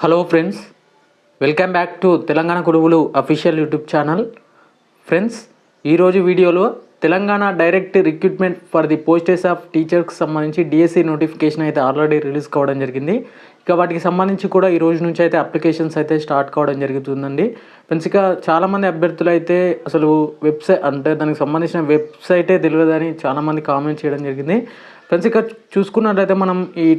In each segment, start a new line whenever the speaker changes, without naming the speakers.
Hello friends, welcome back to Telangana గురువులు official YouTube channel. Friends, ఈరోజు వీడియోలో Telangana direct recruitment for the posts of టీచర్కి సంబంధించి డిఎస్సి నోటిఫికేషన్ అయితే ఆల్రెడీ రిలీజ్ కావడం జరిగింది. ఇక వాటికి సంబంధించి కూడా ఈ రోజు నుంచి అయితే అప్లికేషన్స్ అయితే స్టార్ట్ కావడం జరుగుతుందండి. ఫ్రెండ్స్, ఇక చాలామంది అభ్యర్థులు అయితే అసలు వెబ్సైట్ అంటే దానికి సంబంధించిన వెబ్సైటే తెలియదని చాలామంది కామెంట్ చేయడం జరిగింది. ఫ్రెండ్స్, ఇక చూసుకున్నట్లయితే మనం ఈ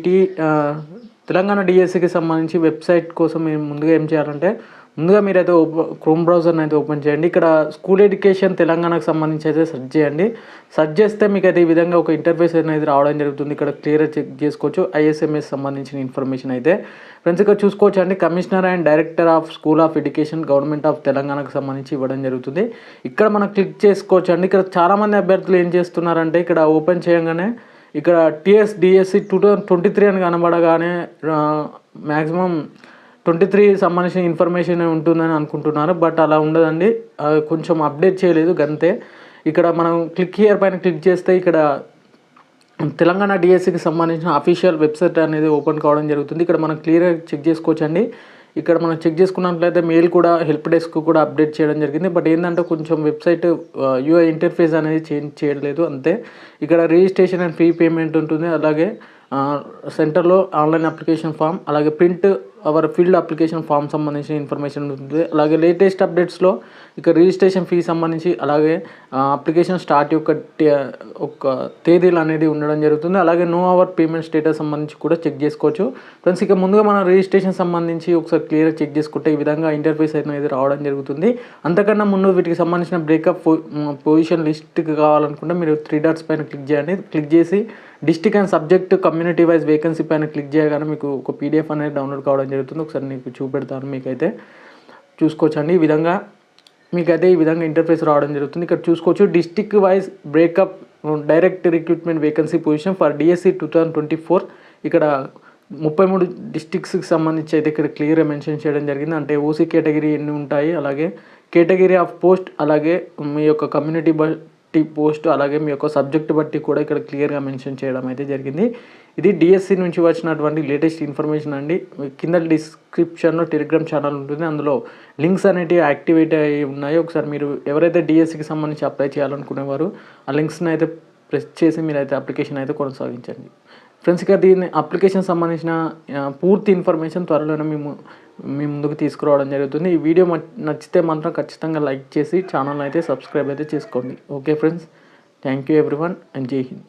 తెలంగాణ డిఎస్సికి సంబంధించి వెబ్సైట్ కోసం మీరు ముందుగా ఏం చేయాలంటే ముందుగా మీరైతే క్రోమ్ బ్రౌజర్ని అయితే ఓపెన్ చేయండి. ఇక్కడ స్కూల్ ఎడ్యుకేషన్ తెలంగాణకు సంబంధించి అయితే సెర్చ్ చేయండి. సెర్చ్ చేస్తే మీకు అయితే ఈ విధంగా ఒక ఇంటర్ఫేస్ అనేది రావడం జరుగుతుంది. ఇక్కడ క్లియర్గా చెక్ చేసుకోవచ్చు ఐఎస్ఎంఎస్ సంబంధించిన ఇన్ఫర్మేషన్ అయితే. ఫ్రెండ్స్, ఇక్కడ చూసుకోవచ్చు అండి, commissioner and director of school of education government of తెలంగాణకు సంబంధించి ఇవ్వడం జరుగుతుంది. ఇక్కడ మనం క్లిక్ చేసుకోవచ్చు అండి. ఇక్కడ చాలామంది అభ్యర్థులు ఏం చేస్తున్నారంటే ఇక్కడ ఓపెన్ చేయగానే ఇక్కడ డిఎస్సి 2023 అని కనబడగానే మ్యాక్సిమం 23 సంబంధించిన ఇన్ఫర్మేషన్ ఉంటుందని అనుకుంటున్నారు. బట్ అలా ఉండదండి, కొంచెం అప్డేట్ చేయలేదు గంతే. ఇక్కడ మనం క్లిక్ హియర్ పైన క్లిక్ చేస్తే ఇక్కడ తెలంగాణ డిఎస్సికి సంబంధించిన అఫీషియల్ వెబ్సైట్ అనేది ఓపెన్ కావడం జరుగుతుంది. ఇక్కడ మనం క్లియర్గా చెక్ చేసుకోవచ్చండి. ఇక్కడ మనం చెక్ చేసుకున్నట్లయితే మెయిల్ కూడా హెల్ప్ డెస్క్ కూడా అప్డేట్ చేయడం జరిగింది. బట్ ఏంటంటే కొంచెం వెబ్సైట్ యూఐ ఇంటర్ఫేస్ అనేది చేంజ్ చేయలేదు అంతే. ఇక్కడ రిజిస్ట్రేషన్ అండ్ ఫీ పేమెంట్ ఉంటుంది. అలాగే సెంటర్లో ఆన్లైన్ అప్లికేషన్ ఫామ్, అలాగే print our filled application form సంబంధించిన ఇన్ఫర్మేషన్ ఉంటుంది. అలాగే లేటెస్ట్ అప్డేట్స్లో ఇక రిజిస్ట్రేషన్ ఫీ సంబంధించి అలాగే అప్లికేషన్ స్టార్ట్ ఒక తేదీలు అనేది ఉండడం జరుగుతుంది. అలాగే నో అవర్ పేమెంట్ స్టేటస్ సంబంధించి కూడా చెక్ చేసుకోవచ్చు. ఫ్రెండ్స్, ఇక ముందుగా మనం రిజిస్ట్రేషన్ సంబంధించి ఒకసారి క్లియర్గా చెక్ చేసుకుంటే ఈ విధంగా ఇంటర్ఫేస్ అనేది రావడం జరుగుతుంది. అంతకన్నా ముందు వీటికి సంబంధించిన బ్రేకప్ పొజిషన్ లిస్ట్కి కావాలనుకుంటే మీరు 3 డాట్స్ పైన క్లిక్ చేయండి. క్లిక్ చేసి district and subject community wise vacancy పైన క్లిక్ చేయగానే మీకు ఒక పీడిఎఫ్ అనేది డౌన్లోడ్ కావడం జరుగుతుంది. ఒకసారి మీకు చూపెడతాను, మీకైతే చూసుకోవచ్చండి. ఈ విధంగా ఇంటర్ఫేస్ రావడం జరుగుతుంది. ఇక్కడ చూసుకోవచ్చు district wise breakup direct recruitment vacancy position for DSC 2024. ఇక్కడ 33 డిస్ట్రిక్ట్స్కి సంబంధించి అయితే ఇక్కడ క్లియర్గా మెన్షన్ చేయడం జరిగింది. అంటే ఓసీ కేటగిరీ ఎన్ని ఉంటాయి, అలాగే కేటగిరీ ఆఫ్ పోస్ట్, అలాగే మీ యొక్క కమ్యూనిటీ పోస్ట్, అలాగే మీ యొక్క సబ్జెక్ట్ బట్టి కూడా ఇక్కడ క్లియర్గా మెన్షన్ చేయడం అయితే జరిగింది. ఇది డిఎస్సి నుంచి వచ్చినటువంటి లేటెస్ట్ ఇన్ఫర్మేషన్ అండి. కింద డిస్క్రిప్షన్లో టెలిగ్రామ్ ఛానల్ ఉంటుంది, అందులో లింక్స్ అనేవి యాక్టివేట్ అయ్యి ఉన్నాయి. ఒకసారి మీరు ఎవరైతే డిఎస్సికి సంబంధించి అప్లై చేయాలనుకునేవారు ఆ లింక్స్ని అయితే ప్రెస్ చేసి మీరైతే అప్లికేషన్ అయితే కొనసాగించండి. ఫ్రెండ్స్, ఇక దీన్ని అప్లికేషన్ సంబంధించిన పూర్తి ఇన్ఫర్మేషన్ త్వరలోనే మీ ముందుకు తీసుకురావడం జరుగుతుంది. ఈ వీడియో నచ్చితే మాత్రం ఖచ్చితంగా లైక్ చేసి ఛానల్ అయితే సబ్స్క్రైబ్ అయితే చేసుకోండి. Okay friends, thank you everyone and జై హింద్.